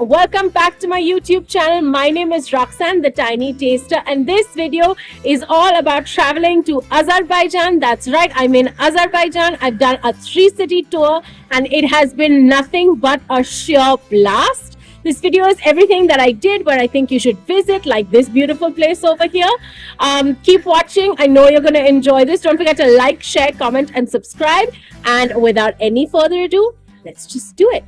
welcome back to my YouTube channel. My name is Roxanne, the Tiny Taster, and this video is all about traveling to Azerbaijan. That's right, I'm in Azerbaijan. I've done a 3-city tour and it has been nothing but a sheer blast. This video is everything that I did where I think you should visit, like this beautiful place over here. Keep watching. I know you're going to enjoy this. Don't forget to like, share, comment, and subscribe. And without any further ado, let's just do it.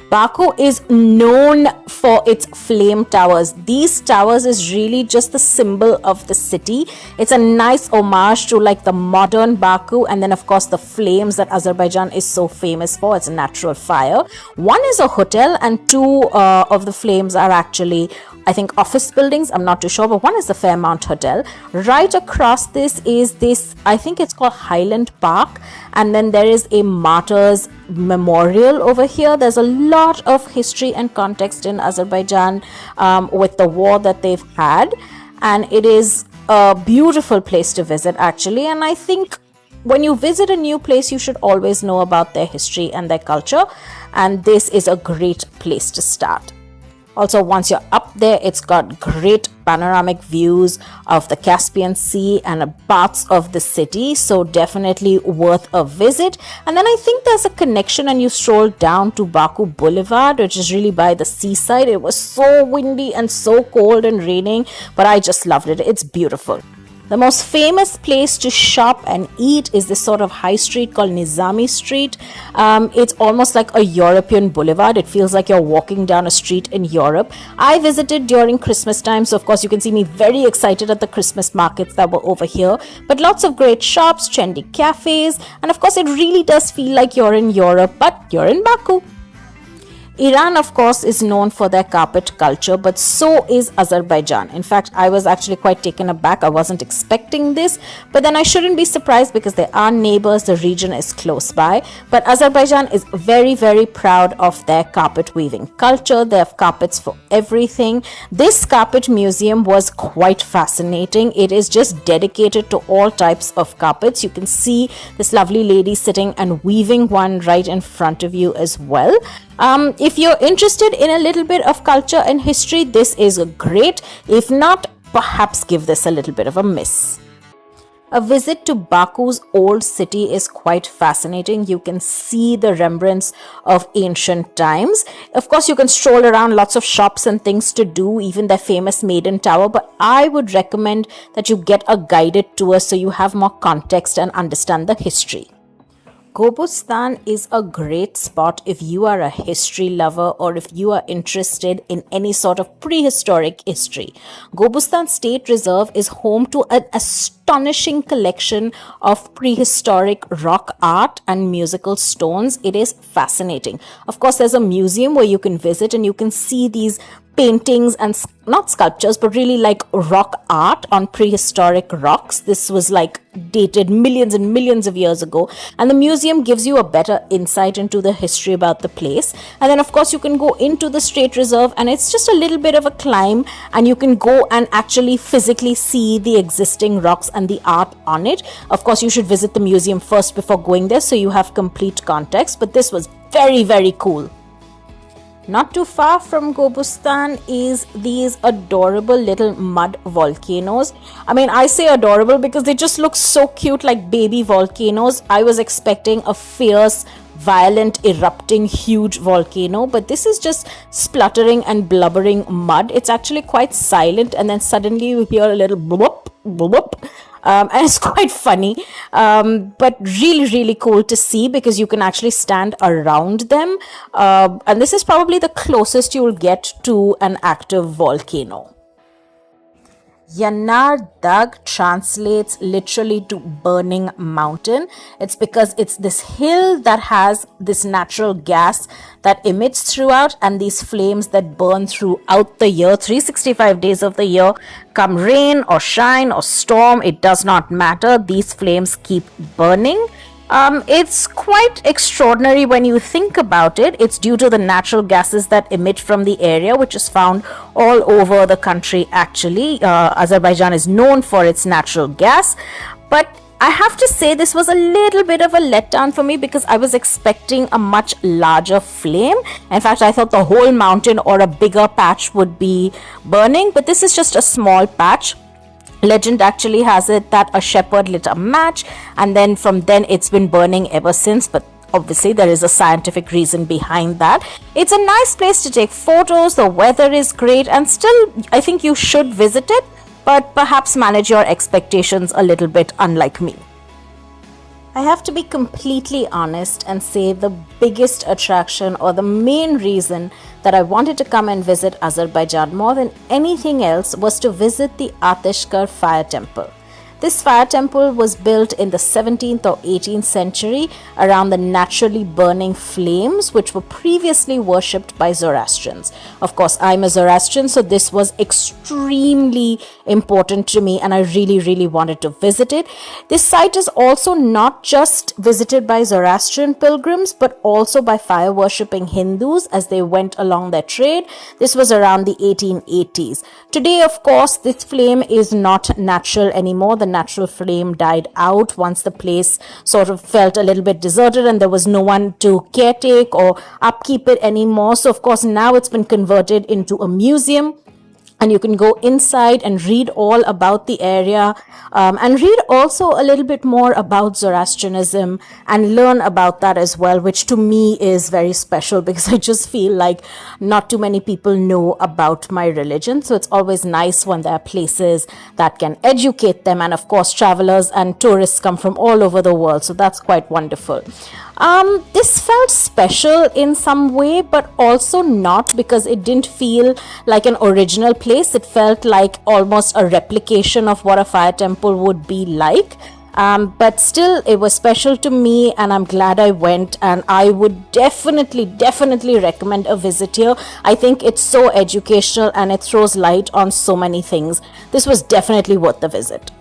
Baku is known for its flame towers. These towers is really just the symbol of the city. It's a nice homage to like the modern Baku, and then of course the flames that Azerbaijan is so famous for. It's a natural fire. One is a hotel and two of the flames are actually, I think, office buildings. I'm not too sure, but one is the Fairmount Hotel. Right across this is this, I think it's called Highland Park, and then there is a martyrs memorial over here. There's a lot of history and context in Azerbaijan with the war that they've had, and it is a beautiful place to visit actually. And I think when you visit a new place, you should always know about their history and their culture, and this is a great place to start. Also, once you're up there, it's got great panoramic views of the Caspian Sea and parts of the city, so definitely worth a visit. And then I think there's a connection and you stroll down to Baku Boulevard, which is really by the seaside. It was so windy and so cold and raining, but I just loved it. It's beautiful. The most famous place to shop and eat is this sort of high street called Nizami Street. It's almost like a European boulevard. It feels like you're walking down a street in Europe. I visited during Christmas time, so of course you can see me very excited at the Christmas markets that were over here. But lots of great shops, trendy cafes, and of course it really does feel like you're in Europe, but you're in Baku. Iran, of course, is known for their carpet culture, but so is Azerbaijan. In fact, I was actually quite taken aback. I wasn't expecting this, but then I shouldn't be surprised because they are neighbors. The region is close by. But Azerbaijan is very, very proud of their carpet weaving culture. They have carpets for everything. This carpet museum was quite fascinating. It is just dedicated to all types of carpets. You can see this lovely lady sitting and weaving one right in front of you as well. If you're interested in a little bit of culture and history, this is great. If not, perhaps give this a little bit of a miss. A visit to Baku's old city is quite fascinating. You can see the remembrance of ancient times. Of course, you can stroll around, lots of shops and things to do, even their famous Maiden Tower, but I would recommend that you get a guided tour so you have more context and understand the history. Gobustan is a great spot if you are a history lover or if you are interested in any sort of prehistoric history. Gobustan State Reserve is home to an astonishing collection of prehistoric rock art and musical stones. It is fascinating. Of course, there's a museum where you can visit and you can see these paintings and not sculptures, but really like rock art on prehistoric rocks. This was like dated millions and millions of years ago, and the museum gives you a better insight into the history about the place. And then of course you can go into the state reserve, and it's just a little bit of a climb, and you can go and actually physically see the existing rocks and the art on it. Of course, you should visit the museum first before going there so you have complete context, but this was very, very cool. Not too far from Gobustan is these adorable little mud volcanoes. I mean, I say adorable because they just look so cute, like baby volcanoes. I was expecting a fierce, violent, erupting, huge volcano, but this is just spluttering and blubbering mud. It's actually quite silent, and then suddenly you hear a little bloop, bloop. And it's quite funny, but really, really cool to see because you can actually stand around them. And this is probably the closest you will get to an active volcano. Yanardag translates literally to burning mountain. It's because it's this hill that has this natural gas that emits throughout, and these flames that burn throughout the year, 365 days of the year. Come rain or shine or storm, it does not matter. These flames keep burning. It's quite extraordinary when you think about it. It's due to the natural gases that emit from the area, which is found all over the country actually. Azerbaijan is known for its natural gas, but I have to say this was a little bit of a letdown for me because I was expecting a much larger flame. In fact, I thought the whole mountain or a bigger patch would be burning, but this is just a small patch. Legend actually has it that a shepherd lit a match, and then from then it's been burning ever since, but obviously there is a scientific reason behind that. It's a nice place to take photos, the weather is great, and still I think you should visit it, but perhaps manage your expectations a little bit, unlike me. I have to be completely honest and say the biggest attraction or the main reason that I wanted to come and visit Azerbaijan more than anything else was to visit the Ateshgah fire temple. This fire temple was built in the 17th or 18th century around the naturally burning flames which were previously worshipped by Zoroastrians. Of course, I'm a Zoroastrian, so this was extremely important to me and I really wanted to visit it. This site is also not just visited by Zoroastrian pilgrims but also by fire worshipping Hindus as they went along their trade. This was around the 1880s. Today, of course, this flame is not natural anymore. The natural flame died out once the place sort of felt a little bit deserted and there was no one to caretake or upkeep it anymore. So of course now it's been converted into a museum, and you can go inside and read all about the area and read also a little bit more about Zoroastrianism and learn about that as well, which to me is very special because I just feel like not too many people know about my religion. So it's always nice when there are places that can educate them, and of course travelers and tourists come from all over the world, so that's quite wonderful. This felt special in some way, but also not, because it didn't feel like an original place. It felt like almost a replication of what a fire temple would be like. But still, it was special to me, and I'm glad I went. And I would definitely recommend a visit here. I think it's so educational and it throws light on so many things. This was definitely worth the visit.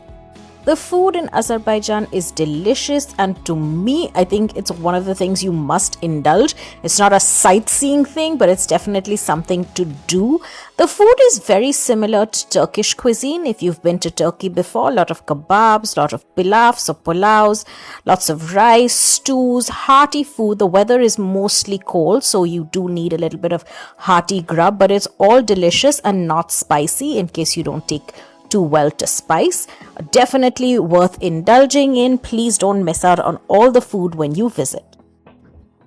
The food in Azerbaijan is delicious, and to me, I think it's one of the things you must indulge. It's not a sightseeing thing, but it's definitely something to do. The food is very similar to Turkish cuisine. If you've been to Turkey before, a lot of kebabs, a lot of pilafs or pulaus, lots of rice, stews, hearty food. The weather is mostly cold, so you do need a little bit of hearty grub, but it's all delicious and not spicy in case you don't take too well to spice. Definitely worth indulging in. Please don't miss out on all the food when you visit.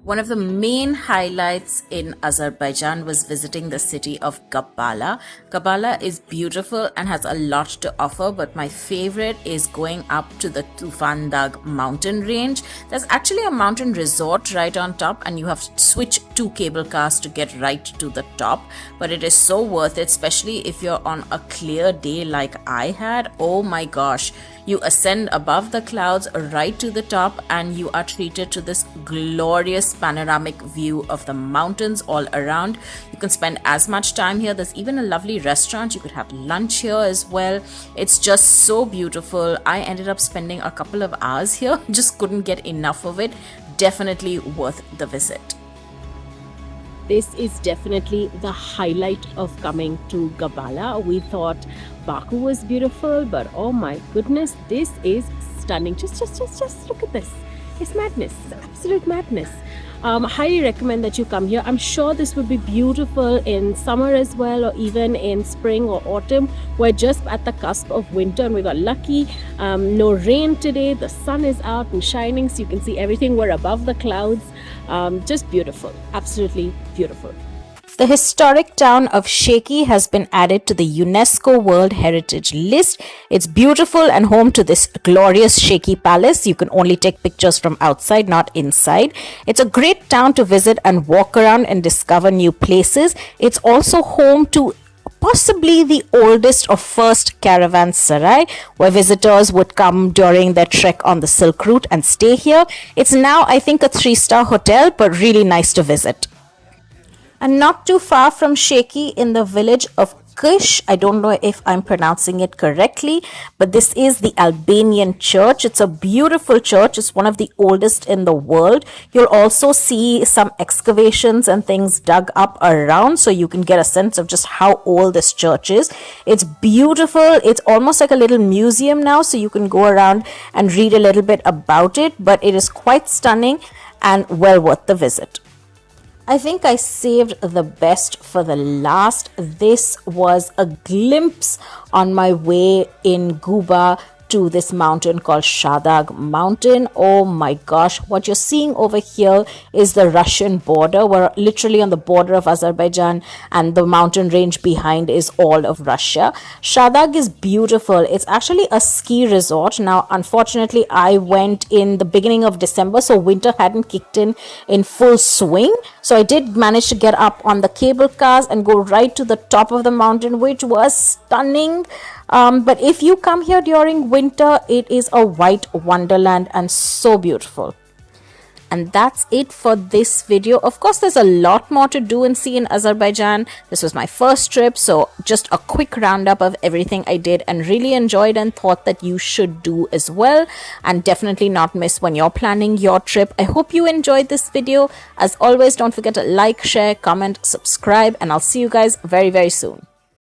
One of the main highlights in Azerbaijan was visiting the city of Gabala. Gabala is beautiful and has a lot to offer, but my favorite is going up to the Tufandag mountain range. There's actually a mountain resort right on top, and you have to switch 2 cable cars to get right to the top, but it is so worth it, especially if you're on a clear day like I had. Oh my gosh, you ascend above the clouds right to the top and you are treated to this glorious panoramic view of the mountains all around. You can spend as much time here. There's even a lovely restaurant. You could have lunch here as well. It's just so beautiful. I ended up spending a couple of hours here, just couldn't get enough of it. Definitely worth the visit. This is definitely the highlight of coming to Gabala. We thought Baku was beautiful, but oh my goodness, this is stunning. Just look at this. It's madness. It's absolute madness. Highly recommend that you come here. I'm sure this would be beautiful in summer as well, or even in spring or autumn. We're just at the cusp of winter and we got lucky. No rain today. The sun is out and shining, so you can see everything. We're above the clouds. Just beautiful. Absolutely beautiful. The historic town of Sheki has been added to the UNESCO World Heritage List. It's beautiful and home to this glorious Sheki Palace. You can only take pictures from outside, not inside. It's a great town to visit and walk around and discover new places. It's also home to possibly the oldest or first caravanserai, where visitors would come during their trek on the Silk Route and stay here. It's now, I think, a 3-star hotel, but really nice to visit. And not too far from Sheki, in the village of Kish, I don't know if I'm pronouncing it correctly, but this is the Albanian church. It's a beautiful church. It's one of the oldest in the world. You'll also see some excavations and things dug up around, so you can get a sense of just how old this church is. It's beautiful. It's almost like a little museum now, so you can go around and read a little bit about it, but it is quite stunning and well worth the visit. I think I saved the best for the last. This was a glimpse on my way in Guba to this mountain called Shahdag mountain. Oh my gosh, what you're seeing over here is the Russian border. We're literally on the border of Azerbaijan, and the mountain range behind is all of Russia. Shahdag is beautiful. It's actually a ski resort. Now, unfortunately, I went in the beginning of December, so winter hadn't kicked in full swing. So I did manage to get up on the cable cars and go right to the top of the mountain, which was stunning. But if you come here during winter, it is a white wonderland and so beautiful. And that's it for this video. Of course, there's a lot more to do and see in Azerbaijan. This was my first trip, so just a quick roundup of everything I did and really enjoyed and thought that you should do as well, and definitely not miss when you're planning your trip. I hope you enjoyed this video. As always, don't forget to like, share, comment, subscribe, and I'll see you guys very, very soon.